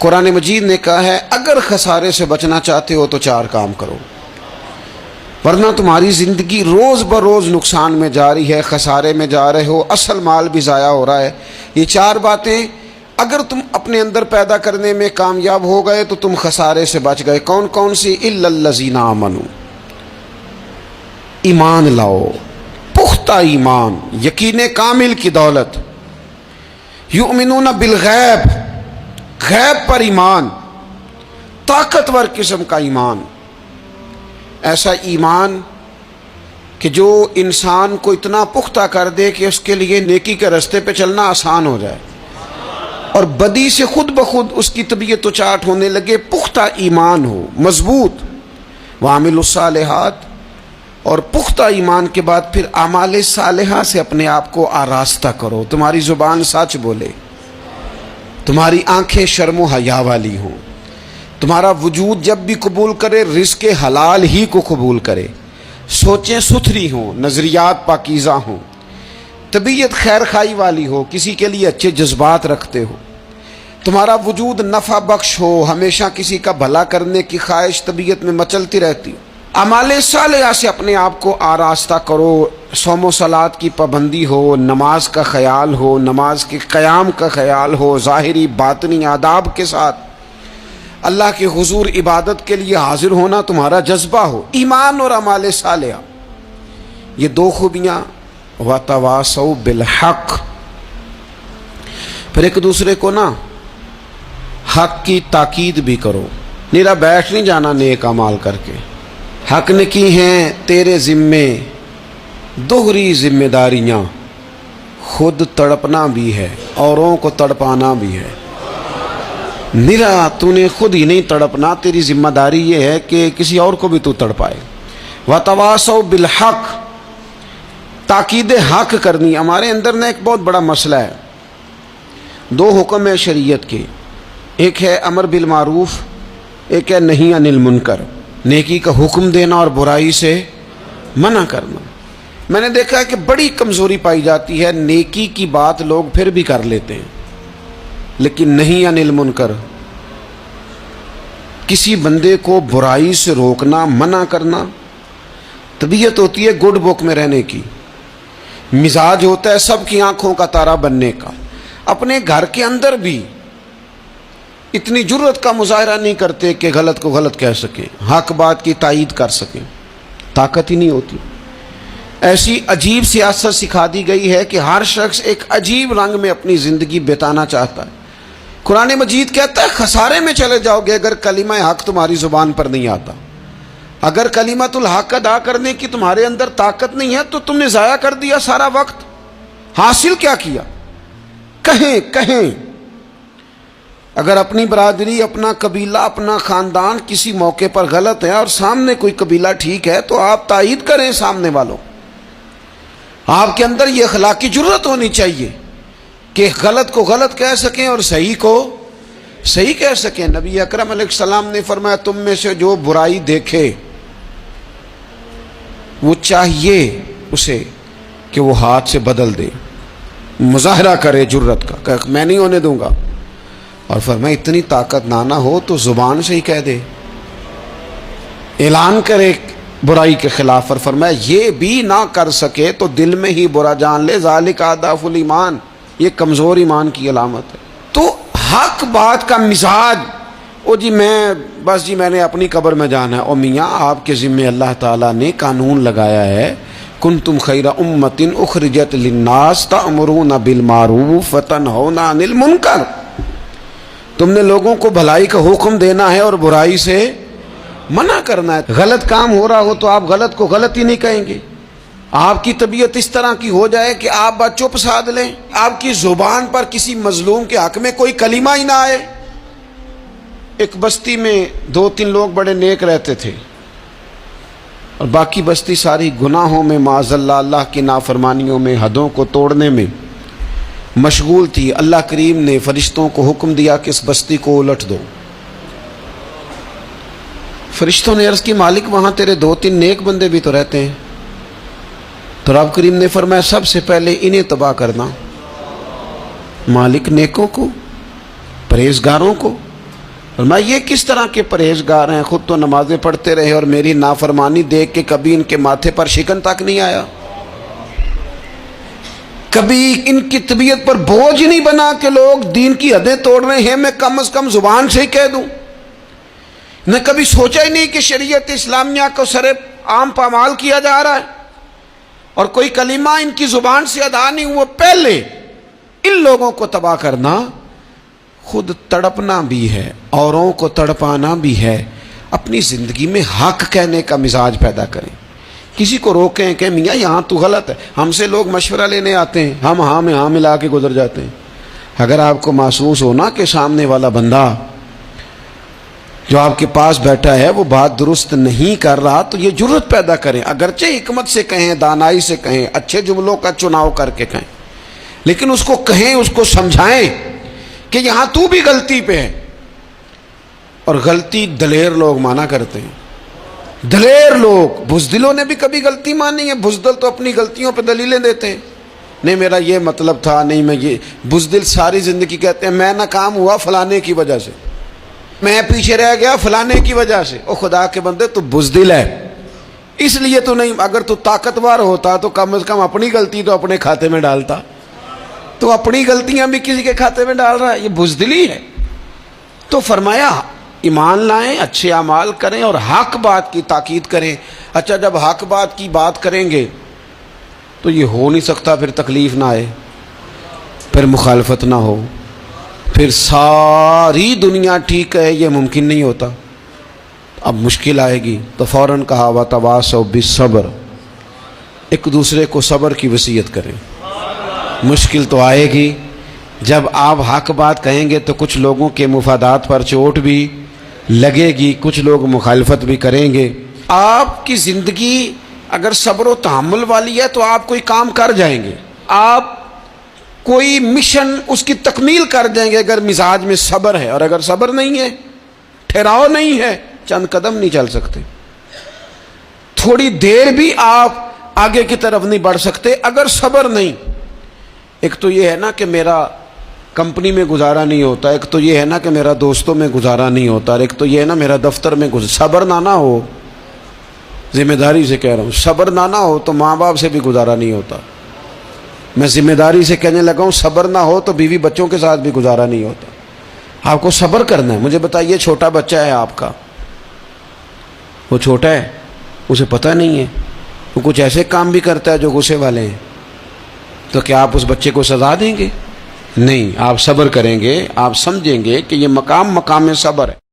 قرآن مجید نے کہا ہے اگر خسارے سے بچنا چاہتے ہو تو 4 کام کرو، ورنہ تمہاری زندگی روز بروز نقصان میں جا رہی ہے، خسارے میں جا رہے ہو، اصل مال بھی ضائع ہو رہا ہے۔ یہ 4 باتیں اگر تم اپنے اندر پیدا کرنے میں کامیاب ہو گئے تو تم خسارے سے بچ گئے۔ کون کون سی؟ الا الذین آمنوا، ایمان لاؤ، پختہ ایمان، یقین کامل کی دولت، یؤمنون بالغیب، غیب پر ایمان، طاقتور قسم کا ایمان، ایسا ایمان کہ جو انسان کو اتنا پختہ کر دے کہ اس کے لیے نیکی کے راستے پہ چلنا آسان ہو جائے اور بدی سے خود بخود اس کی طبیعت چاٹ ہونے لگے۔ پختہ ایمان ہو، مضبوط، وعاملوا الصالحات، اور پختہ ایمان کے بعد پھر اعمال صالحہ سے اپنے آپ کو آراستہ کرو۔ تمہاری زبان سچ بولے، تمہاری آنکھیں شرم و حیا والی ہوں، تمہارا وجود جب بھی قبول کرے رزق حلال ہی کو قبول کرے، سوچیں ستھری ہوں، نظریات پاکیزہ ہوں، طبیعت خیر خائی والی ہو، کسی کے لیے اچھے جذبات رکھتے ہو، تمہارا وجود نفع بخش ہو، ہمیشہ کسی کا بھلا کرنے کی خواہش طبیعت میں مچلتی رہتی ہو۔ اعمال صالحہ سے اپنے آپ کو آراستہ کرو، صوم و صلات کی پابندی ہو، نماز کا خیال ہو، نماز کے قیام کا خیال ہو، ظاہری باطنی آداب کے ساتھ اللہ کے حضور عبادت کے لیے حاضر ہونا تمہارا جذبہ ہو۔ ایمان اور اعمال صالحہ، یہ 2 خوبیاں، وتواصوا بالحق، پھر ایک دوسرے کو نا حق کی تاکید بھی کرو، نیرا بیٹھ نہیں جانا نیک اعمال کر کے۔ حق نے کی ہیں تیرے ذمے دوہری ذمہ داریاں، خود تڑپنا بھی ہے، اوروں کو تڑپانا بھی ہے۔ نیرا تو نے خود ہی نہیں تڑپنا، تیری ذمہ داری یہ ہے کہ کسی اور کو بھی تو تڑپائے۔ وتواصوا بالحق، تاکید حق کرنی۔ ہمارے اندر نا ایک بہت بڑا مسئلہ ہے، 2 حکم ہے شریعت کے، ایک ہے امر بالمعروف، ایک ہے نہی عن المنکر، نیکی کا حکم دینا اور برائی سے منع کرنا۔ میں نے دیکھا ہے کہ بڑی کمزوری پائی جاتی ہے، نیکی کی بات لوگ پھر بھی کر لیتے ہیں لیکن نہی عن المنکر، کسی بندے کو برائی سے روکنا، منع کرنا، طبیعت ہوتی ہے گڈ بک میں رہنے کی، مزاج ہوتا ہے سب کی آنکھوں کا تارا بننے کا۔ اپنے گھر کے اندر بھی اتنی جرت کا مظاہرہ نہیں کرتے کہ غلط کو غلط کہہ سکیں، حق بات کی تائید کر سکیں، طاقت ہی نہیں ہوتی۔ ایسی عجیب سیاست سکھا دی گئی ہے کہ ہر شخص ایک عجیب رنگ میں اپنی زندگی بتانا چاہتا ہے۔ قرآن مجید کہتا ہے خسارے میں چلے جاؤ گے اگر کلمہ حق تمہاری زبان پر نہیں آتا، اگر کلمۃ الحق ادا کرنے کی تمہارے اندر طاقت نہیں ہے تو تم نے ضائع کر دیا سارا وقت۔ حاصل کیا کیا؟ کہیں اگر اپنی برادری، اپنا قبیلہ، اپنا خاندان کسی موقع پر غلط ہے اور سامنے کوئی قبیلہ ٹھیک ہے تو آپ تائید کریں سامنے والوں۔ آپ کے اندر یہ اخلاقی جرت ہونی چاہیے کہ غلط کو غلط کہہ سکیں اور صحیح کو صحیح کہہ سکیں۔ نبی اکرم علیہ السلام نے فرمایا تم میں سے جو برائی دیکھے وہ چاہیے اسے کہ وہ ہاتھ سے بدل دے، مظاہرہ کرے جرت کا کہ میں نہیں ہونے دوں گا، اور فرمایا اتنی طاقت نہ ہو تو زبان سے ہی کہہ دے، اعلان کرے برائی کے خلاف، اور فرمایا یہ بھی نہ کر سکے تو دل میں ہی برا جان لے، ذالک اضعف الایمان، یہ کمزور ایمان کی علامت ہے۔ تو حق بات کا مزاج، او جی میں نے اپنی قبر میں جانا ہے، او میاں آپ کے ذمہ اللہ تعالیٰ نے قانون لگایا ہے، کنتم خیر امۃ اخرجت للناس تأمرون بالمعروف وتنہون عن المنکر، تم نے لوگوں کو بھلائی کا حکم دینا ہے اور برائی سے منع کرنا ہے۔ غلط کام ہو رہا ہو تو آپ غلط کو غلط ہی نہیں کہیں گے۔ آپ کی طبیعت اس طرح کی ہو جائے کہ آپ بات چپ سادھ لیں، آپ کی زبان پر کسی مظلوم کے حق میں کوئی کلمہ ہی نہ آئے۔ ایک بستی میں 2-3 لوگ بڑے نیک رہتے تھے اور باقی بستی ساری گناہوں میں، معاذ اللہ، اللہ کی نافرمانیوں میں، حدوں کو توڑنے میں مشغول تھی۔ اللہ کریم نے فرشتوں کو حکم دیا کہ اس بستی کو الٹ دو۔ فرشتوں نے عرض کی مالک وہاں تیرے 2-3 نیک بندے بھی تو رہتے ہیں، تو رب کریم نے فرمایا سب سے پہلے انہیں تباہ کرنا۔ مالک نیکوں کو، پرہیزگاروں کو، اور میں یہ کس طرح کے پرہیزگار ہیں، خود تو نمازیں پڑھتے رہے اور میری نافرمانی دیکھ کے کبھی ان کے ماتھے پر شکن تک نہیں آیا، کبھی ان کی طبیعت پر بوجھ نہیں بنا کہ لوگ دین کی حدیں توڑ رہے ہیں میں کم از کم زبان سے ہی کہہ دوں، نہ کبھی سوچا ہی نہیں کہ شریعت اسلامیہ کو سر عام پامال کیا جا رہا ہے اور کوئی کلمہ ان کی زبان سے ادا نہیں ہوا۔ پہلے ان لوگوں کو تباہ کرنا خود تڑپنا بھی ہے، اوروں کو تڑپانا بھی ہے۔ اپنی زندگی میں حق کہنے کا مزاج پیدا کریں، کسی کو روکیں کہ میاں یہاں تو غلط ہے۔ ہم سے لوگ مشورہ لینے آتے ہیں، ہم ہاں میں ہاں ملا کے گزر جاتے ہیں۔ اگر آپ کو محسوس ہونا کہ سامنے والا بندہ جو آپ کے پاس بیٹھا ہے وہ بات درست نہیں کر رہا تو یہ جرت پیدا کریں، اگرچہ حکمت سے کہیں، دانائی سے کہیں، اچھے جملوں کا چناؤ کر کے کہیں، لیکن اس کو کہیں، اس کو سمجھائیں کہ یہاں تو بھی غلطی پہ ہے۔ اور غلطی دلیر لوگ مانا کرتے ہیں، دلیر لوگ، بزدلوں نے بھی کبھی غلطی مانی ہے؟ بزدل تو اپنی غلطیوں پہ دلیلیں دیتے ہیں، نہیں میرا یہ مطلب تھا، نہیں میں یہ۔ بزدل ساری زندگی کہتے ہیں میں ناکام ہوا فلانے کی وجہ سے، میں پیچھے رہ گیا فلانے کی وجہ سے۔ او خدا کے بندے تو بزدل ہے، اس لیے تو نہیں، اگر تو طاقتور ہوتا تو کم از کم اپنی غلطی تو اپنے کھاتے میں ڈالتا، تو اپنی غلطیاں بھی کسی کے کھاتے میں ڈال رہا ہے، یہ بزدلی ہے۔ تو فرمایا ایمان لائیں، اچھے اعمال کریں اور حق بات کی تاکید کریں۔ اچھا جب حق بات کی بات کریں گے تو یہ ہو نہیں سکتا پھر تکلیف نہ آئے، پھر مخالفت نہ ہو، پھر ساری دنیا ٹھیک ہے، یہ ممکن نہیں ہوتا۔ اب مشکل آئے گی تو فوراً کہا وَتَوَاصَوْا بِالصَّبْرِ، ایک دوسرے کو صبر کی وصیت کریں۔ مشکل تو آئے گی، جب آپ حق بات کہیں گے تو کچھ لوگوں کے مفادات پر چوٹ بھی لگے گی، کچھ لوگ مخالفت بھی کریں گے۔ آپ کی زندگی اگر صبر و تحمل والی ہے تو آپ کوئی کام کر جائیں گے، آپ کوئی مشن اس کی تکمیل کر دیں گے اگر مزاج میں صبر ہے، اور اگر صبر نہیں ہے، ٹھہراؤ نہیں ہے، چند قدم نہیں چل سکتے، تھوڑی دیر بھی آپ آگے کی طرف نہیں بڑھ سکتے اگر صبر نہیں۔ ایک تو یہ ہے نا کہ میرا کمپنی میں گزارا نہیں ہوتا، ایک تو یہ ہے نا کہ میرا دوستوں میں گزارا نہیں ہوتا، اور ایک تو یہ ہے نا میرا دفتر میں صبر نہ ہو، ذمہ داری سے کہہ رہا ہوں، صبر نہ ہو تو ماں باپ سے بھی گزارا نہیں ہوتا۔ میں ذمہ داری سے کہنے لگا ہوں صبر نہ ہو تو بیوی بچوں کے ساتھ بھی گزارا نہیں ہوتا۔ آپ کو صبر کرنا ہے۔ مجھے بتائیے چھوٹا بچہ ہے آپ کا، وہ چھوٹا ہے، اسے پتہ نہیں ہے، وہ کچھ ایسے کام بھی کرتا ہے جو غصے والے ہیں، تو کیا آپ اس بچے کو سزا دیں گے؟ نہیں، آپ صبر کریں گے، آپ سمجھیں گے کہ یہ مقام صبر ہے۔